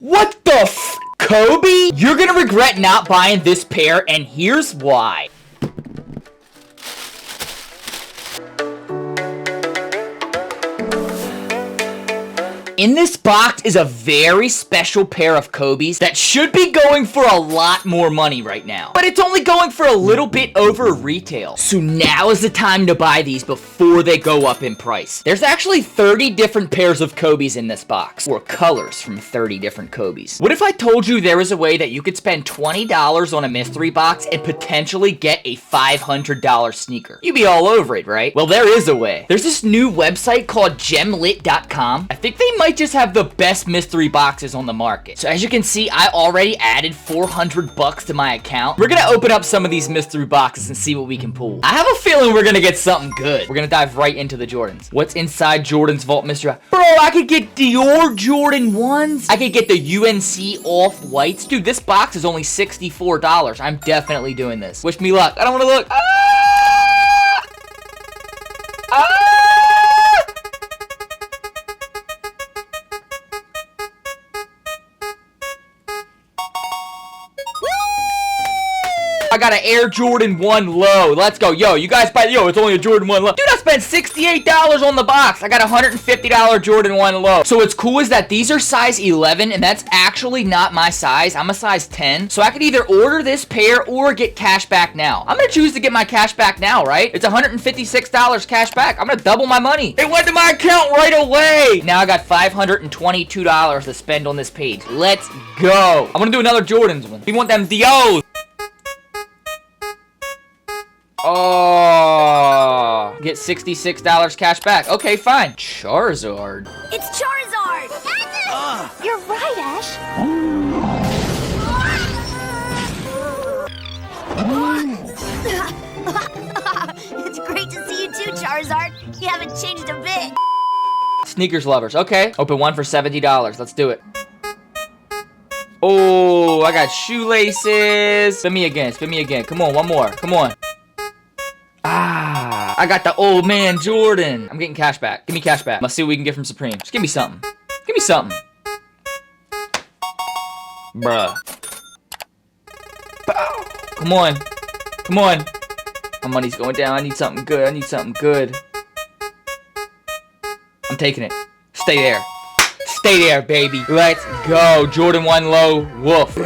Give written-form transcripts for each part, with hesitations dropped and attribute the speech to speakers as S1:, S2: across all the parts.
S1: What the f? Kobe? You're gonna regret not buying this pair, and here's why. In this box is a very special pair of Kobe's that should be going for a lot more money right now. But it's only going for a little bit over retail. So now is the time to buy these before they go up in price. There's actually 30 different pairs of Kobe's in this box, or colors from 30 different Kobe's. What if I told you there was a way that you could spend $20 on a mystery box and potentially get a $500 sneaker? You'd be all over it, right? Well, there is a way. There's this new website called gemlit.com. I think they might just have the best mystery boxes on the market. So as you can see, I already added 400 bucks to my account. We're gonna open up some of these mystery boxes and see what we can pull. I have a feeling we're gonna get something good. We're gonna dive right into the Jordans. What's inside Jordan's vault mystery box? Bro, I could get Dior Jordan 1s. I could get the UNC off-whites. Dude, this box is only $64. I'm definitely doing this. Wish me luck. I don't wanna look. I got an Air Jordan 1 low. Let's go. Yo, you guys buy, yo, it's only a Jordan 1 low. Dude, I spent $68 on the box. I got a $150 Jordan 1 low. So what's cool is that these are size 11, and that's actually not my size. I'm a size 10. So I could either order this pair or get cash back now. I'm gonna choose to get my cash back now, right? It's $156 cash back. I'm gonna double my money. It went to my account right away. Now I got $522 to spend on this page. Let's go. I'm gonna do another Jordans one. We want them Dios. Oh, get $66 cash back. Okay, fine. Charizard.
S2: It's Charizard! You're right, Ash. It's great to see you too, Charizard. You haven't changed a bit.
S1: Sneakers lovers. Okay, open one for $70. Let's do it. Oh, I got shoelaces. Spin me again. Spin me again. Come on, one more. Come on. Ah, I got the old man Jordan. I'm getting cash back. Give me cash back. Let's see what we can get from Supreme. Just give me something. Give me something. Bruh. Bow. Come on. Come on. My money's going down. I need something good. I need something good. I'm taking it. Stay there. Stay there, baby. Let's go. Jordan 1 low. Woof.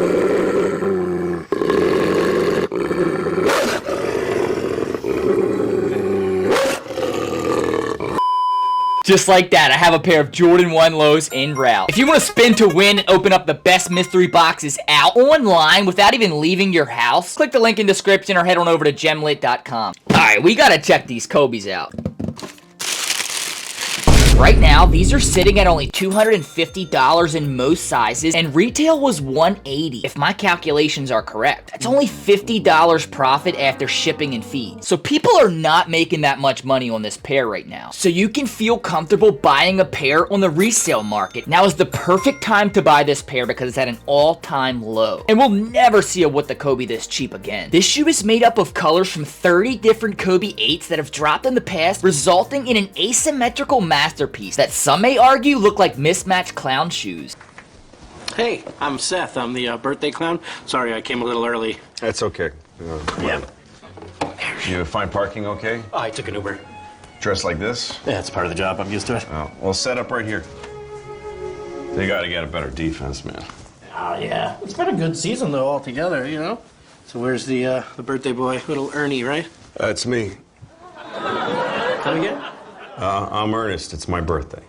S1: Just like that, I have a pair of Jordan 1 lows in route. If you want to spin to win and open up the best mystery boxes out online without even leaving your house, click the link in the description or head on over to gemlit.com. Alright, we gotta check these Kobe's out. Right now, these are sitting at only $250 in most sizes, and retail was $180, if my calculations are correct. That's only $50 profit after shipping and fees. So people are not making that much money on this pair right now. So you can feel comfortable buying a pair on the resale market. Now is the perfect time to buy this pair because it's at an all-time low. And we'll never see a What the Kobe this cheap again. This shoe is made up of colors from 30 different Kobe 8s that have dropped in the past, resulting in an asymmetrical masterpiece that some may argue look like mismatched clown shoes.
S3: Hey, I'm Seth. I'm the birthday clown. Sorry, I came a little early.
S4: That's okay.
S3: Yeah.
S4: You find parking okay?
S3: Oh, I took an Uber.
S4: Dressed like this?
S3: Yeah, it's part of the job. I'm used to it.
S4: Oh, well, set up right here. They gotta get a better defense, man.
S3: Oh, yeah. It's been a good season, though, altogether, you know? So where's the birthday boy? Little Ernie, right?
S4: That's me.
S3: Come again?
S4: I'm Ernest. It's my birthday.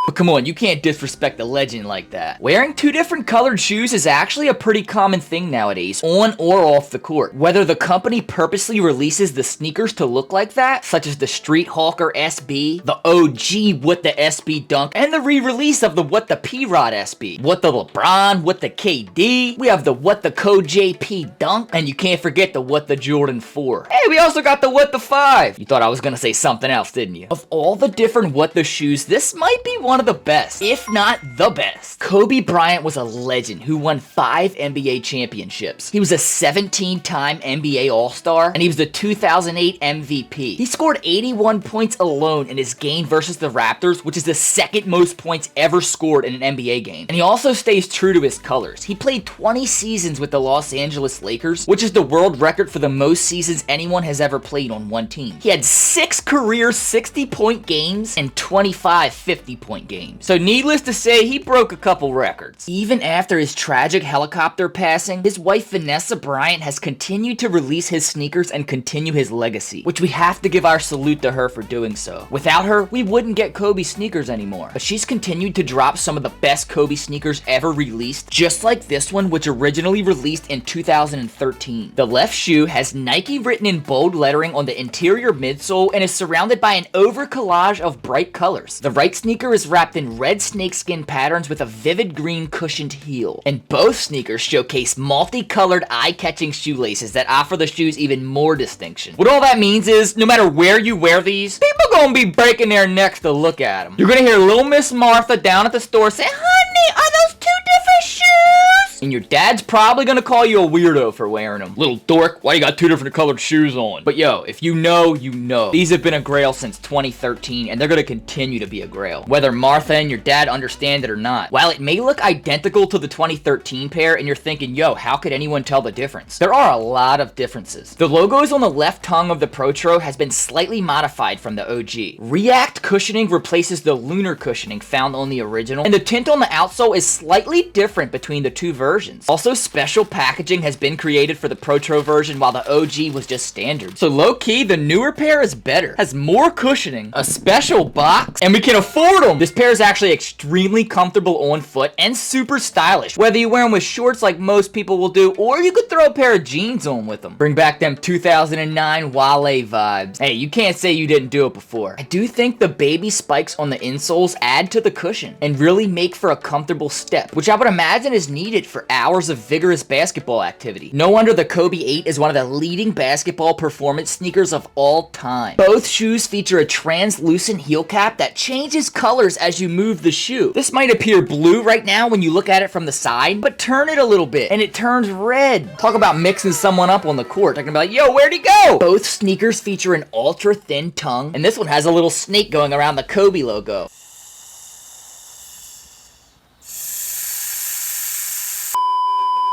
S1: But come on, you can't disrespect the legend like that. Wearing two different colored shoes is actually a pretty common thing nowadays, on or off the court. Whether the company purposely releases the sneakers to look like that, such as the Street Hawker SB, the OG What the SB Dunk, and the re-release of the What the P-Rod SB, What the LeBron, What the KD, we have the What the Co JP Dunk, and you can't forget the What the Jordan 4. Hey, we also got the What the 5. You thought I was gonna say something else, didn't you? Of all the different What the shoes, this might be one one of the best, if not the best. Kobe Bryant was a legend who won 5 NBA championships. He was a 17-time NBA All-Star, and he was the 2008 MVP. He scored 81 points alone in his game versus the Raptors, which is the second most points ever scored in an NBA game. And he also stays true to his colors. He played 20 seasons with the Los Angeles Lakers, which is the world record for the most seasons anyone has ever played on one team. He had 6 career 60-point games and 25 50-point games. So needless to say, he broke a couple records. Even after his tragic helicopter passing, his wife Vanessa Bryant has continued to release his sneakers and continue his legacy, which we have to give our salute to her for doing so. Without her, we wouldn't get Kobe sneakers anymore. But she's continued to drop some of the best Kobe sneakers ever released, just like this one, which originally released in 2013. The left shoe has Nike written in bold lettering on the interior midsole and is surrounded by an over collage of bright colors. The right sneaker is wrapped in red snakeskin patterns with a vivid green cushioned heel. And both sneakers showcase multicolored eye-catching shoelaces that offer the shoes even more distinction. What all that means is, no matter where you wear these, people gonna be breaking their necks to look at them. You're gonna hear little Miss Martha down at the store say, "Honey, are those 2 different shoes?" And your dad's probably gonna call you a weirdo for wearing them. Little dork, why you got 2 different colored shoes on? But yo, if you know, you know. These have been a grail since 2013, and they're gonna continue to be a grail, whether Martha and your dad understand it or not. While it may look identical to the 2013 pair, and you're thinking, yo, how could anyone tell the difference? There are a lot of differences. The logos on the left tongue of the Protro has been slightly modified from the OG. React cushioning replaces the lunar cushioning found on the original, and the tint on the outsole is slightly different between the 2 versions. Also, special packaging has been created for the Protro version while the OG was just standard. So low-key, the newer pair is better. Has more cushioning, a special box, and we can afford them! This pair is actually extremely comfortable on foot and super stylish, whether you wear them with shorts like most people will do, or you could throw a pair of jeans on with them. Bring back them 2009 Wale vibes. Hey, you can't say you didn't do it before. I do think the baby spikes on the insoles add to the cushion and really make for a comfortable step, which I would imagine is needed for hours of vigorous basketball activity. No wonder the Kobe 8 is one of the leading basketball performance sneakers of all time. Both shoes feature a translucent heel cap that changes colors as you move the shoe. This might appear blue right now when you look at it from the side, but turn it a little bit and it turns red. Talk about mixing someone up on the court. They're gonna be like, yo, where'd he go? Both sneakers feature an ultra thin tongue, and this one has a little snake going around the Kobe logo.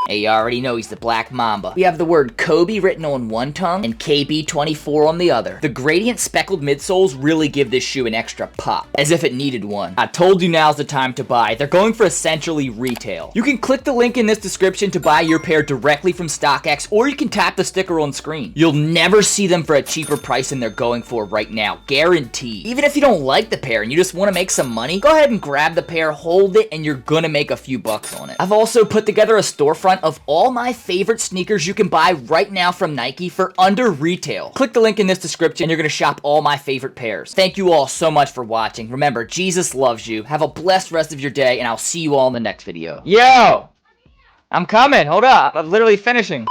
S1: Hey, you already know he's the Black Mamba. We have the word Kobe written on one tongue and KB24 on the other. The gradient speckled midsoles really give this shoe an extra pop, as if it needed one. I told you now's the time to buy. They're going for essentially retail. You can click the link in this description to buy your pair directly from StockX, or you can tap the sticker on screen. You'll never see them for a cheaper price than they're going for right now, guaranteed. Even if you don't like the pair and you just want to make some money, go ahead and grab the pair, hold it, and you're gonna make a few bucks on it. I've also put together a storefront of all my favorite sneakers you can buy right now from Nike for under retail. Click the link in this description and you're gonna shop all my favorite pairs. Thank you all so much for watching. Remember, Jesus loves you. Have a blessed rest of your day, and I'll see you all in the next video. Yo! I'm coming, hold up. I'm literally finishing.